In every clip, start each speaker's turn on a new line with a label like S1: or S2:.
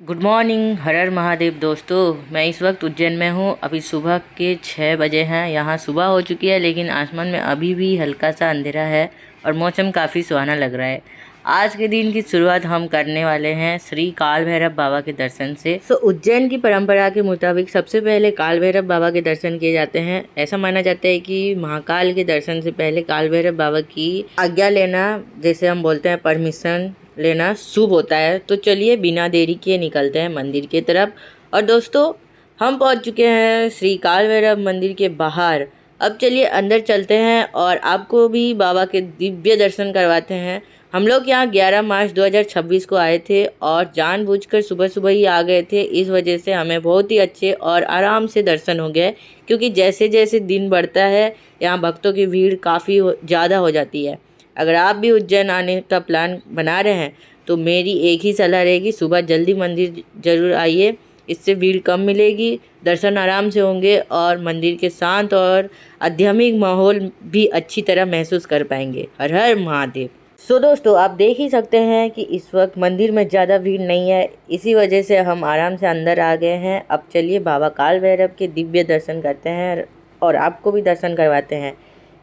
S1: Good morning, हर हर महादेव दोस्तों। मैं इस वक्त उज्जैन में हूँ। अभी सुबह के 6 बजे हैं। यहाँ सुबह हो चुकी है लेकिन आसमान में अभी भी हल्का सा अंधेरा है और मौसम काफ़ी सुहाना लग रहा है। आज के दिन की शुरुआत हम करने वाले हैं श्री काल भैरव बाबा के दर्शन से। उज्जैन की परंपरा के मुताबिक सबसे पहले काल भैरव बाबा के दर्शन किए जाते हैं। ऐसा माना जाता है कि महाकाल के दर्शन से पहले काल भैरव बाबा की आज्ञा लेना, जैसे हम बोलते हैं परमिशन लेना, शुभ होता है। तो चलिए बिना देरी किए निकलते हैं मंदिर की तरफ। और दोस्तों, हम पहुंच चुके हैं श्री काल भैरव मंदिर के बाहर। अब चलिए अंदर चलते हैं और आपको भी बाबा के दिव्य दर्शन करवाते हैं। हम लोग यहाँ 11 मार्च 2026 को आए थे और जानबूझकर सुबह सुबह ही आ गए थे। इस वजह से हमें बहुत ही अच्छे और आराम से दर्शन हो गए, क्योंकि जैसे जैसे दिन बढ़ता है यहाँ भक्तों की भीड़ काफ़ी ज़्यादा हो जाती है। अगर आप भी उज्जैन आने का प्लान बना रहे हैं तो मेरी एक ही सलाह रहेगी, सुबह जल्दी मंदिर ज़रूर आइए। इससे भीड़ कम मिलेगी, दर्शन आराम से होंगे और मंदिर के शांत और आध्यात्मिक माहौल भी अच्छी तरह महसूस कर पाएंगे। हर हर महादेव। दोस्तों, आप देख ही सकते हैं कि इस वक्त मंदिर में ज़्यादा भीड़ नहीं है, इसी वजह से हम आराम से अंदर आ गए हैं। अब चलिए बाबा काल भैरव के दिव्य दर्शन करते हैं और आपको भी दर्शन करवाते हैं।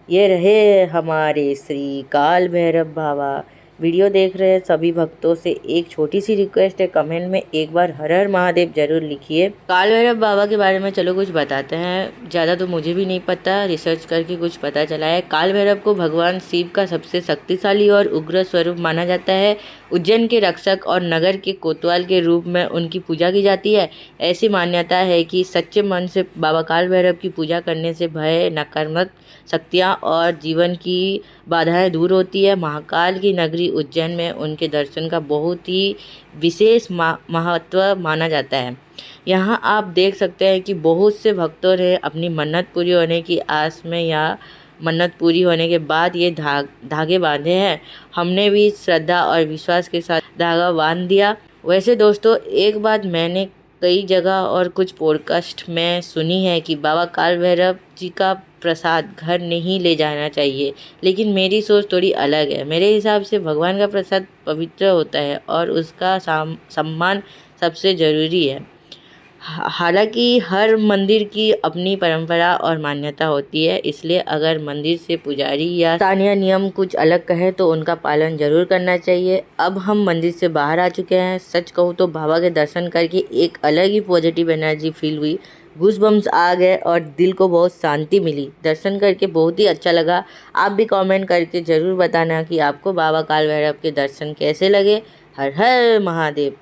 S1: ये रहे हमारे श्री काल भैरव बाबा। वीडियो देख रहे सभी भक्तों से एक छोटी सी रिक्वेस्ट है, कमेंट में एक बार हर हर महादेव जरूर लिखिए। काल भैरव बाबा के बारे में चलो कुछ बताते हैं। ज़्यादा तो मुझे भी नहीं पता, रिसर्च करके कुछ पता चला है। काल भैरव को भगवान शिव का सबसे शक्तिशाली और उग्र स्वरूप माना जाता है। उज्जैन के रक्षक और नगर के कोतवाल के रूप में उनकी पूजा की जाती है। ऐसी मान्यता है कि सच्चे मन से बाबा काल भैरव की पूजा करने से भय, नकारात्मक शक्तियाँ और जीवन की बाधाएं दूर होती है। महाकाल की नगरी उज्जैन में उनके दर्शन का बहुत ही विशेष महत्व माना जाता है। यहाँ आप देख सकते हैं कि बहुत से भक्तों ने अपनी मन्नत पूरी होने की आस में या मन्नत पूरी होने के बाद ये धागे बांधे हैं। हमने भी श्रद्धा और विश्वास के साथ धागा बांध दिया। वैसे दोस्तों, एक बात मैंने कई जगह और कुछ पॉडकास्ट में सुनी है कि बाबा काल भैरव जी का प्रसाद घर नहीं ले जाना चाहिए, लेकिन मेरी सोच थोड़ी अलग है। मेरे हिसाब से भगवान का प्रसाद पवित्र होता है और उसका सम्मान सबसे ज़रूरी है। हालांकि हर मंदिर की अपनी परंपरा और मान्यता होती है, इसलिए अगर मंदिर से पुजारी या स्थानीय नियम कुछ अलग कहे तो उनका पालन जरूर करना चाहिए। अब हम मंदिर से बाहर आ चुके हैं। सच कहूँ तो बाबा के दर्शन करके एक अलग ही पॉजिटिव एनर्जी फील हुई, गूज़बम्स आ गए और दिल को बहुत शांति मिली। दर्शन करके बहुत ही अच्छा लगा। आप भी कमेंट करके ज़रूर बताना कि आपको बाबा काल भैरव के दर्शन कैसे लगे। हर हर महादेव।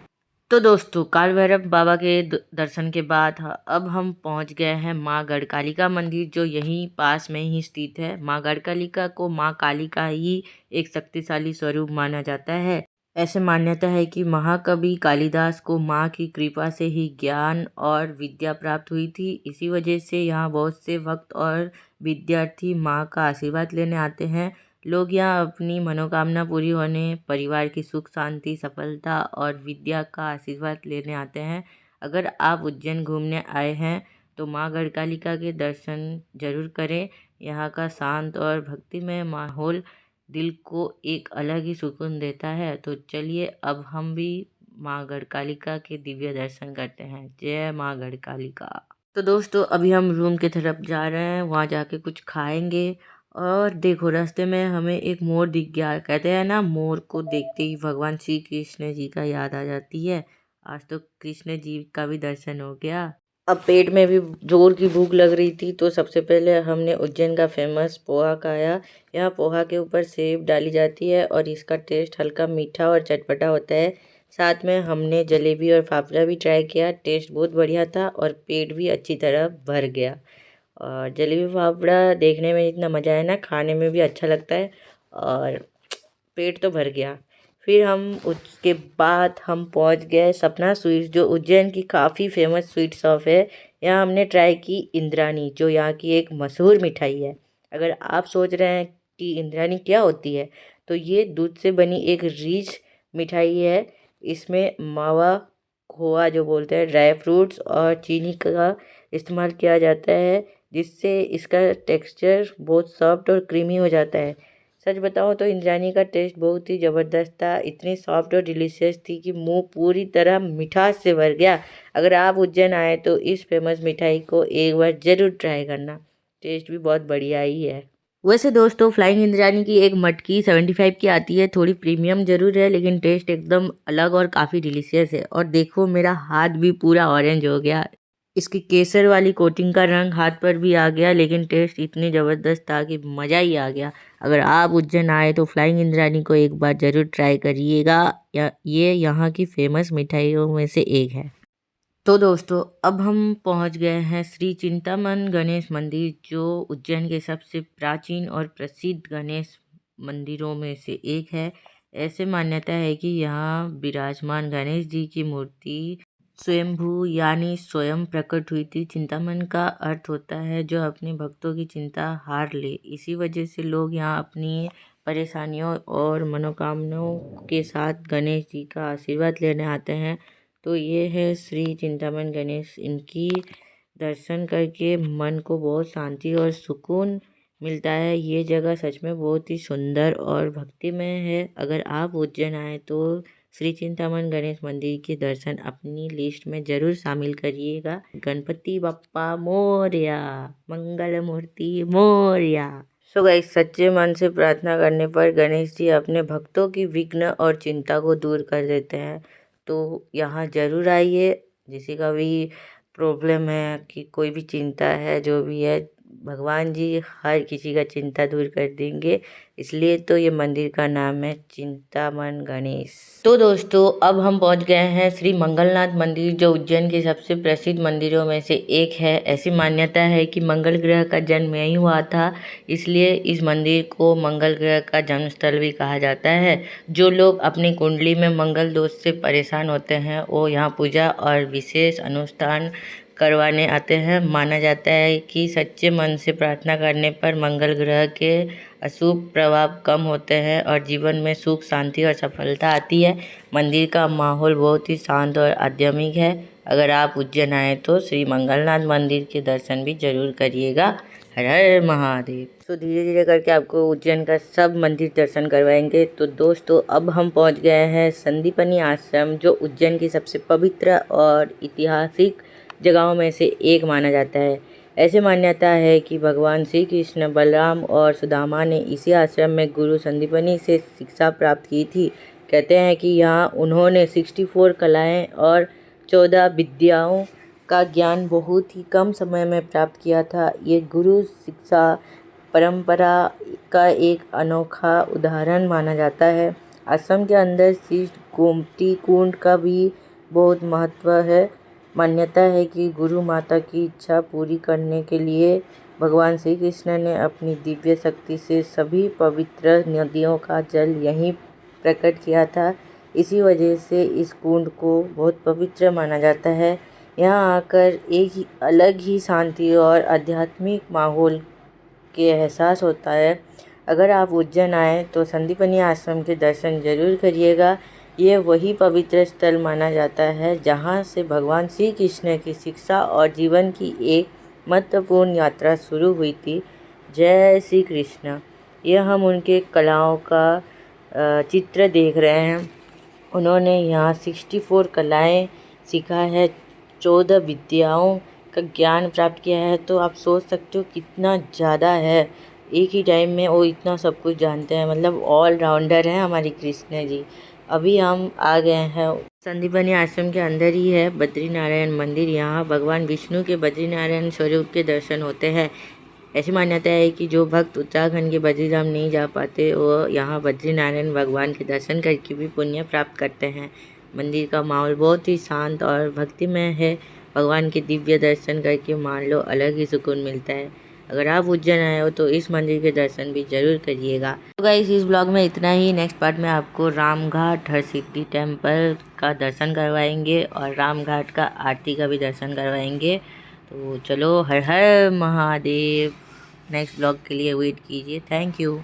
S1: तो दोस्तों, काल भैरव बाबा के दर्शन के बाद अब हम पहुंच गए हैं माँ गढ़कालिका मंदिर, जो यहीं पास में ही स्थित है। माँ गढ़कालिका को माँ काली का ही एक शक्तिशाली स्वरूप माना जाता है। ऐसे मान्यता है कि महाकवि कालिदास को माँ की कृपा से ही ज्ञान और विद्या प्राप्त हुई थी। इसी वजह से यहाँ बहुत से भक्त और विद्यार्थी माँ का आशीर्वाद लेने आते हैं। लोग यहाँ अपनी मनोकामना पूरी होने, परिवार की सुख शांति, सफलता और विद्या का आशीर्वाद लेने आते हैं। अगर आप उज्जैन घूमने आए हैं तो माँ गढ़कालिका के दर्शन जरूर करें। यहाँ का शांत और भक्तिमय माहौल दिल को एक अलग ही सुकून देता है। तो चलिए अब हम भी माँ गढ़कालिका के दिव्य दर्शन करते हैं। जय माँ गढ़कालिका। तो दोस्तों, अभी हम रूम की तरफ जा रहे हैं, वहाँ जाके कुछ खाएंगे। और देखो, रास्ते में हमें एक मोर दिख गया। कहते हैं ना, मोर को देखते ही भगवान श्री कृष्ण जी का याद आ जाती है। आज तो कृष्ण जी का भी दर्शन हो गया। अब पेट में भी जोर की भूख लग रही थी, तो सबसे पहले हमने उज्जैन का फेमस पोहा खाया। यहाँ पोहा के ऊपर सेव डाली जाती है और इसका टेस्ट हल्का मीठा और चटपटा होता है। साथ में हमने जलेबी और फाफड़ा भी ट्राई किया। टेस्ट बहुत बढ़िया था और पेट भी अच्छी तरह भर गया। और जलेबी फाफड़ा देखने में इतना मज़ा है ना, खाने में भी अच्छा लगता है और पेट तो भर गया। फिर हम उसके बाद हम पहुंच गए सपना स्वीट्स, जो उज्जैन की काफ़ी फेमस स्वीट शॉप है। यहाँ हमने ट्राई की इंद्रानी, जो यहाँ की एक मशहूर मिठाई है। अगर आप सोच रहे हैं कि इंद्रानी क्या होती है, तो ये दूध से बनी एक रिच मिठाई है। इसमें मावा, खोआ जो बोलते हैं, ड्राई फ्रूट्स और चीनी का इस्तेमाल किया जाता है, जिससे इसका टेक्सचर बहुत सॉफ्ट और क्रीमी हो जाता है। सच बताऊँ तो इंद्रायणी का टेस्ट बहुत ही ज़बरदस्त था। इतनी सॉफ्ट और डिलीशियस थी कि मुंह पूरी तरह मिठास से भर गया। अगर आप उज्जैन आए तो इस फेमस मिठाई को एक बार ज़रूर ट्राई करना। टेस्ट भी बहुत बढ़िया ही है। वैसे दोस्तों फ्लाइंग इंद्रायणी की एक मटकी 75 की आती है। थोड़ी प्रीमियम ज़रूर है लेकिन टेस्ट एकदम अलग और काफ़ी डिलीशियस है। और देखो मेरा हाथ भी पूरा ऑरेंज हो गया। इसकी केसर वाली कोटिंग का रंग हाथ पर भी आ गया, लेकिन टेस्ट इतनी ज़बरदस्त था कि मज़ा ही आ गया। अगर आप उज्जैन आए तो फ्लाइंग इंद्रायणी को एक बार ज़रूर ट्राई करिएगा। ये यहाँ की फेमस मिठाइयों में से एक है। तो दोस्तों अब हम पहुँच गए हैं श्री चिंतामन गणेश मंदिर, जो उज्जैन के सबसे प्राचीन और प्रसिद्ध गणेश मंदिरों में से एक है। ऐसे मान्यता है कि यहाँ विराजमान गणेश जी की मूर्ति स्वयंभू यानी स्वयं प्रकट हुई थी। चिंतामन का अर्थ होता है जो अपने भक्तों की चिंता हार ले। इसी वजह से लोग यहाँ अपनी परेशानियों और मनोकामनाओं के साथ गणेश जी का आशीर्वाद लेने आते हैं। तो ये है श्री चिंतामन गणेश। इनकी दर्शन करके मन को बहुत शांति और सुकून मिलता है। ये जगह सच में बहुत ही सुंदर और भक्तिमय है। अगर आप उज्जैन आए तो श्री चिंतामन गणेश मंदिर के दर्शन अपनी लिस्ट में ज़रूर शामिल करिएगा। गणपति बप्पा मोरया, मंगल मूर्ति मोरया। सो गाइस, सच्चे मन से प्रार्थना करने पर गणेश जी अपने भक्तों की विघ्न और चिंता को दूर कर देते हैं। तो यहाँ ज़रूर आइए। किसी का भी प्रॉब्लम है कि कोई भी चिंता है, जो भी है, भगवान जी हर किसी का चिंता दूर कर देंगे। इसलिए तो ये मंदिर का नाम है चिंतामन गणेश। तो दोस्तों अब हम पहुंच गए हैं श्री मंगलनाथ मंदिर, जो उज्जैन के सबसे प्रसिद्ध मंदिरों में से एक है। ऐसी मान्यता है कि मंगल ग्रह का जन्म यहीं हुआ था, इसलिए इस मंदिर को मंगल ग्रह का जन्म स्थल भी कहा जाता है। जो लोग अपनी कुंडली में मंगल दोष से परेशान होते हैं वो यहाँ पूजा और विशेष अनुष्ठान करवाने आते हैं। माना जाता है कि सच्चे मन से प्रार्थना करने पर मंगल ग्रह के अशुभ प्रभाव कम होते हैं और जीवन में सुख, शांति और सफलता आती है। मंदिर का माहौल बहुत ही शांत और आध्यात्मिक है। अगर आप उज्जैन आए तो श्री मंगलनाथ मंदिर के दर्शन भी जरूर करिएगा। हर हर महादेव। तो धीरे धीरे करके आपको उज्जैन का सब मंदिर दर्शन करवाएंगे। तो दोस्तों अब हम पहुंच गए हैं संदीपनी आश्रम, जो उज्जैन की सबसे पवित्र और ऐतिहासिक जगहों में से एक माना जाता है। ऐसे मान्यता है कि भगवान श्री कृष्ण, बलराम और सुदामा ने इसी आश्रम में गुरु संदीपनी से शिक्षा प्राप्त की थी। कहते हैं कि यहाँ उन्होंने 64 कलाएं और 14 विद्याओं का ज्ञान बहुत ही कम समय में प्राप्त किया था। ये गुरु शिक्षा परंपरा का एक अनोखा उदाहरण माना जाता है। आश्रम के अंदर स्थित गोमती कुंड का भी बहुत महत्व है। मान्यता है कि गुरु माता की इच्छा पूरी करने के लिए भगवान श्री कृष्ण ने अपनी दिव्य शक्ति से सभी पवित्र नदियों का जल यहीं प्रकट किया था। इसी वजह से इस कुंड को बहुत पवित्र माना जाता है। यहाँ आकर एक ही अलग ही शांति और आध्यात्मिक माहौल के एहसास होता है। अगर आप उज्जैन आए तो संदीपनी आश्रम के दर्शन जरूर करिएगा। ये वही पवित्र स्थल माना जाता है जहाँ से भगवान श्री कृष्ण की शिक्षा और जीवन की एक महत्वपूर्ण यात्रा शुरू हुई थी। जय श्री कृष्ण। यह हम उनके कलाओं का चित्र देख रहे हैं। उन्होंने यहाँ 64 कलाएं सीखा है, 14 विद्याओं का ज्ञान प्राप्त किया है। तो आप सोच सकते हो कितना ज़्यादा है। एक ही टाइम में वो इतना सब कुछ जानते हैं, मतलब ऑल राउंडर हैं हमारी कृष्ण जी। अभी हम आ गए हैं संदीपनी आश्रम के अंदर ही है बद्रीनारायण मंदिर। यहाँ भगवान विष्णु के बद्रीनारायण स्वरूप के दर्शन होते हैं। ऐसी मान्यता है कि जो भक्त उत्तराखंड के बद्रीधाम नहीं जा पाते वो यहाँ बद्रीनारायण भगवान के दर्शन करके भी पुण्य प्राप्त करते हैं। मंदिर का माहौल बहुत ही शांत और भक्तिमय है। भगवान के दिव्य दर्शन करके मान लो अलग ही सुकून मिलता है। अगर आप उज्जैन आए हो तो इस मंदिर के दर्शन भी जरूर करिएगा। तो गाइस इस ब्लॉग में इतना ही। नेक्स्ट पार्ट में आपको रामघाट हरसिद्धि टेम्पल का दर्शन करवाएंगे और रामघाट का आरती का भी दर्शन करवाएंगे। तो चलो, हर हर महादेव। नेक्स्ट ब्लॉग के लिए वेट कीजिए। Thank you.